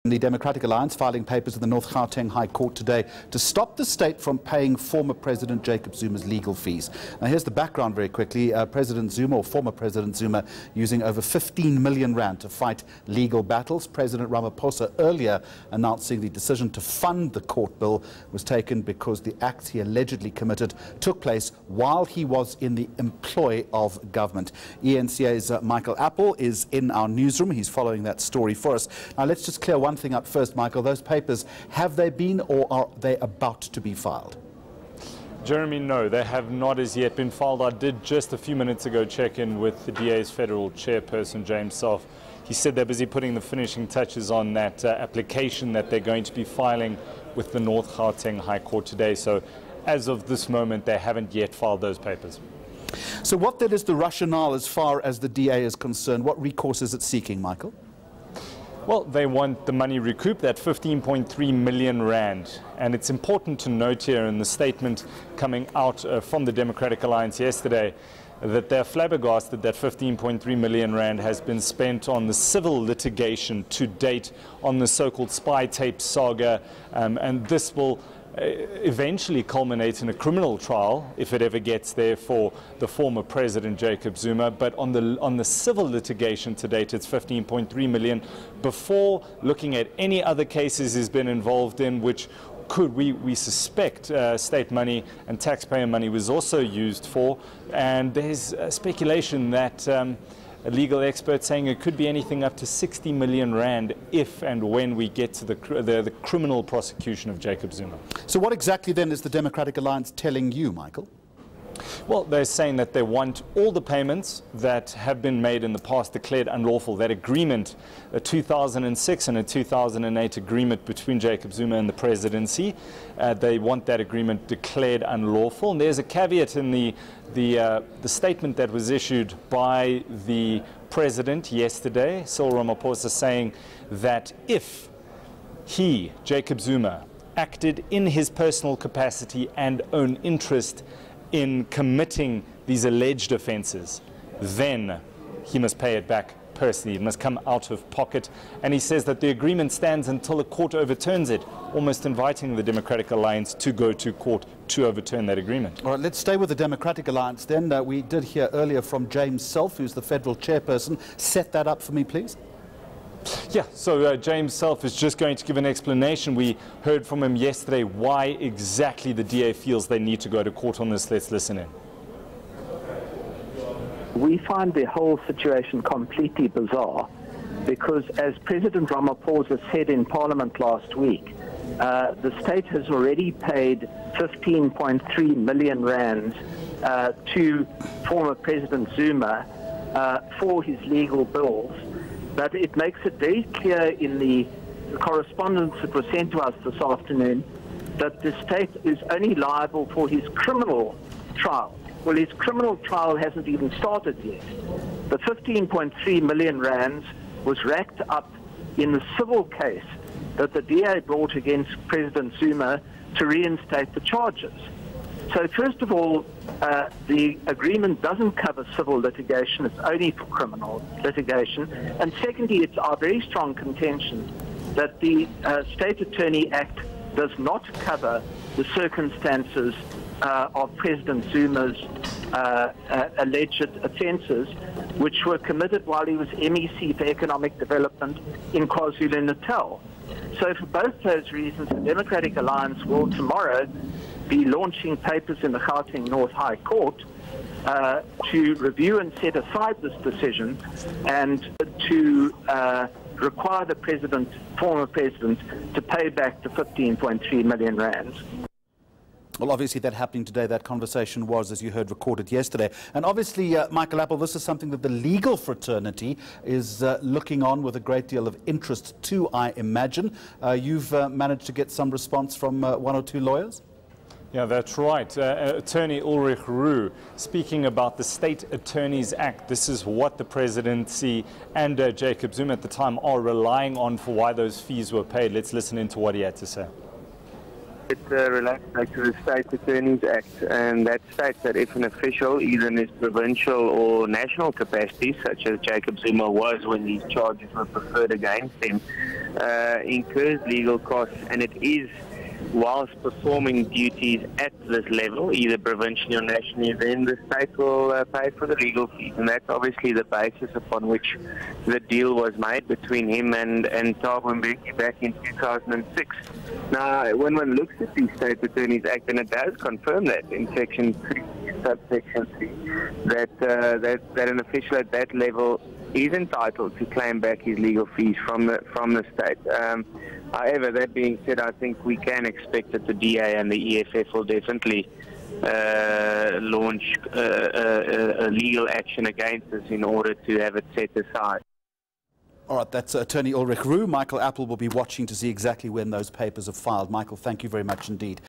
The Democratic Alliance filing papers in the North Gauteng High Court today to stop the state from paying former President Jacob Zuma's legal fees. Now here's the background very quickly. President Zuma, or former President Zuma, using over 15 million rand to fight legal battles. President Ramaphosa earlier announcing the decision to fund the court bill was taken because the acts he allegedly committed took place while he was in the employ of government. eNCA's Michael Appel is in our newsroom. He's following that story for us. Now let's just clear one thing up first, Michael. Those papers, have they been or are they about to be filed? Jeremy, no, they have not as yet been filed. I did just a few minutes ago check in with the DA's federal chairperson, James Self. He said they're busy putting the finishing touches on that application that they're going to be filing with the North Gauteng High Court today. So as of this moment, they haven't yet filed those papers. So what then is the rationale as far as the DA is concerned? What recourse is it seeking, Michael? Well, they want the money recouped, that 15.3 million rand. And it's important to note here in the statement coming out from the Democratic Alliance yesterday that they're flabbergasted that 15.3 million rand has been spent on the civil litigation to date on the so-called spy tape saga. And this will eventually culminate in a criminal trial, if it ever gets there, for the former President Jacob Zuma. But on the civil litigation to date, it's 15.3 million. Before looking at any other cases he's been involved in, which we suspect state money and taxpayer money was also used for. And there's speculation that a legal expert saying it could be anything up to 60 million rand if and when we get to the criminal prosecution of Jacob Zuma. So what exactly then is the Democratic Alliance telling you, Michael? Well, they're saying that they want all the payments that have been made in the past declared unlawful. That agreement, a 2006 and a 2008 agreement between Jacob Zuma and the presidency, they want that agreement declared unlawful. And there's a caveat in the statement that was issued by the president yesterday, Cyril Ramaphosa, saying that if he, Jacob Zuma, acted in his personal capacity and own interest in committing these alleged offences, then he must pay it back personally. It must come out of pocket. And he says that the agreement stands until a court overturns it, almost inviting the Democratic Alliance to go to court to overturn that agreement. All right, let's stay with the Democratic Alliance then. We did hear earlier from James Self, who's the federal chairperson. Set that up for me, please. Yeah, so James Self is just going to give an explanation. We heard from him yesterday why exactly the DA feels they need to go to court on this. Let's listen in. We find the whole situation completely bizarre because, as President Ramaphosa said in Parliament last week, the state has already paid 15.3 million rand to former President Zuma for his legal bills. But it makes it very clear in the correspondence that was sent to us this afternoon that the state is only liable for his criminal trial. Well, his criminal trial hasn't even started yet. The 15.3 million rands was racked up in the civil case that the DA brought against President Zuma to reinstate the charges. So first of all, the agreement doesn't cover civil litigation, it's only for criminal litigation. And secondly, it's our very strong contention that the State Attorney Act does not cover the circumstances of President Zuma's alleged offences, which were committed while he was MEC for Economic Development in KwaZulu-Natal. So for both those reasons, the Democratic Alliance will tomorrow be launching papers in the Gauteng North High Court to review and set aside this decision and to require the former president, to pay back the 15.3 million rand. Well, obviously that happening today, that conversation was, as you heard, recorded yesterday. And obviously, Michael Appel, this is something that the legal fraternity is looking on with a great deal of interest too, I imagine. You've managed to get some response from one or two lawyers? Yeah, that's right. Attorney Ulrich Roux speaking about the State Attorneys Act. This is what the presidency and Jacob Zuma at the time are relying on for why those fees were paid. Let's listen into what he had to say. It relates back to the State Attorneys Act, and that states that if an official, either in his provincial or national capacity, such as Jacob Zuma was when these charges were preferred against him, incurs legal costs, and it is whilst performing duties at this level, either provincially or nationally, then the state will pay for the legal fees. And that's obviously the basis upon which the deal was made between him and Thabo Mbeki back in 2006. Now, when one looks at the State Attorneys Act, and it does confirm that in Section 3, subsection 3, that an official at that level is entitled to claim back his legal fees from the state. However, that being said, I think we can expect that the DA and the EFF will definitely launch a legal action against us in order to have it set aside. All right, that's Attorney Ulrich Roux. Michael Appel will be watching to see exactly when those papers are filed. Michael, thank you very much indeed.